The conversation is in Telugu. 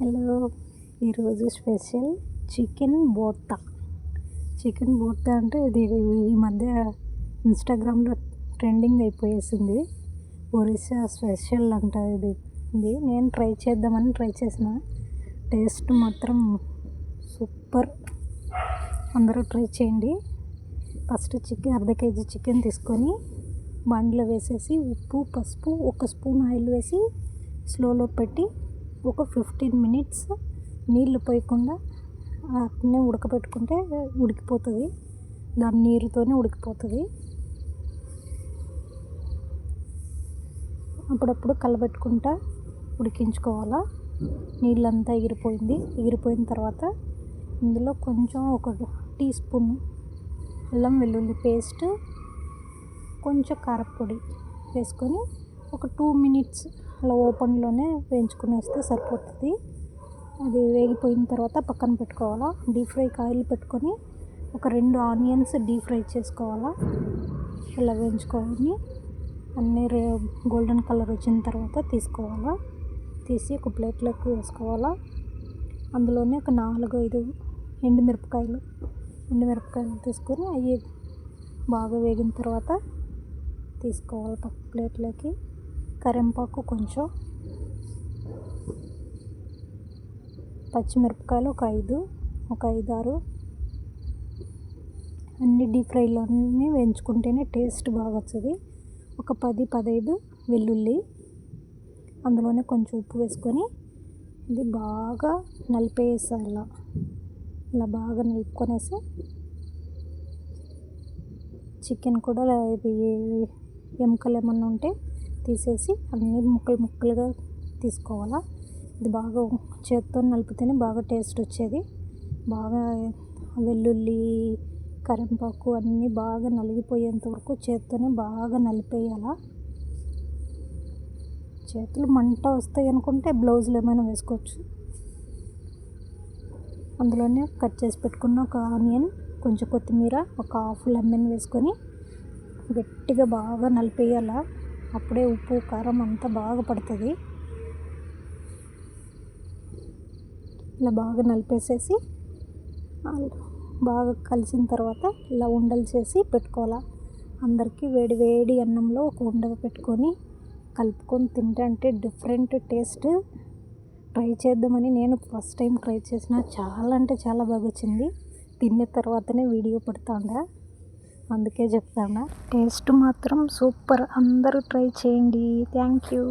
హలో, ఈరోజు స్పెషల్ చికెన్ బోర్తా. చికెన్ బోర్తా అంటే ఇది ఈ మధ్య ఇన్స్టాగ్రామ్లో ట్రెండింగ్ అయిపోయేసింది. ఒరిస్సా స్పెషల్ అంట ఇది. నేను ట్రై చేసిన టేస్ట్ మాత్రం సూపర్. అందరూ ట్రై చేయండి. ఫస్ట్ అర్ధ కేజీ చికెన్ తీసుకొని బండిలో వేసేసి ఉప్పు, పసుపు, 1 స్పూన్ ఆయిల్ వేసి స్లోలో పెట్టి ఒక 15 మినిట్స్ నీళ్ళు పోయకుండా అట్నే ఉడకబెట్టుకుంటే ఉడికిపోతుంది. దాని నీరుతోనే ఉడికిపోతుంది. అప్పుడప్పుడు కలబెట్టుకుంటా ఉడికించుకోవాలా. నీళ్ళంతా ఎగిరిపోయిన తర్వాత ఇందులో కొంచెం 1 టీ స్పూన్ అల్లం వెల్లుల్లి పేస్ట్, కొంచెం కారపొడి వేసుకొని ఒక 2 మినిట్స్ అలా ఓపెన్లోనే వేయించుకునేస్తే సరిపోతుంది. అది వేగిపోయిన తర్వాత పక్కన పెట్టుకోవాలా. డీప్ ఫ్రైకి ఆయిల్ పెట్టుకొని ఒక 2 ఆనియన్స్ డీప్ ఫ్రై చేసుకోవాలా. ఇలా వేయించుకొని అన్నీ గోల్డెన్ కలర్ వచ్చిన తర్వాత తీసి ఒక ప్లేట్లోకి వేసుకోవాలా. అందులోనే ఒక 4-5 ఎండుమిరపకాయలు తీసుకొని అవి బాగా వేగిన తర్వాత తీసుకోవాలి ప్లేట్లోకి. కరివేపాకు కొంచెం, పచ్చిమిరపకాయలు ఒక 5-6 అన్ని డీప్ ఫ్రైలోనే వేయించుకుంటేనే టేస్ట్ బాగా వస్తుంది. ఒక 10-15 వెల్లుల్లి, అందులోనే కొంచెం ఉప్పు వేసుకొని ఇది బాగా నలిపేయాలి. ఇలా బాగా నలుపుకొనేసి చికెన్ కూడా ఎముకలు ఏమన్నా ఉంటే తీసేసి అన్నీ ముక్కలుగా తీసుకోవాలా. ఇది బాగా చేత్తో నలిపితేనే బాగా టేస్ట్ వచ్చేది. బాగా వెల్లుల్లి, కరివేపాకు అన్నీ బాగా నలిగిపోయేంత వరకు చేత్తోనే బాగా నలిపేయాలా. చేతులు మంట వస్తాయి అనుకుంటే బ్లౌజ్లో ఏమైనా వేసుకోవచ్చు. అందులోనే కట్ చేసి పెట్టుకున్న ఒక ఆనియన్, కొంచెం కొత్తిమీర, ఒక హాఫ్ లెమన్ వేసుకొని గట్టిగా బాగా నలిపేయాల. అప్పుడే ఉప్పు, కారం అంతా బాగా పడుతుంది. ఇలా బాగా నలిపేసేసి బాగా కలిసిన తర్వాత ఇలా ఉండలు చేసి పెట్టుకోవాలా. అందరికీ వేడి అన్నంలో ఒక ఉండ పెట్టుకొని కలుపుకొని తింటే డిఫరెంట్ టేస్ట్. ట్రై చేద్దామని నేను ఫస్ట్ టైం ట్రై చేసిన. చాలా అంటే చాలా బాగా వచ్చింది. తిన్న తర్వాతనే వీడియో పెడతాండా, అందుకే చెప్తాను. టేస్ట్ మాత్రం సూపర్. అందరూ ట్రై చేయండి. Thank you.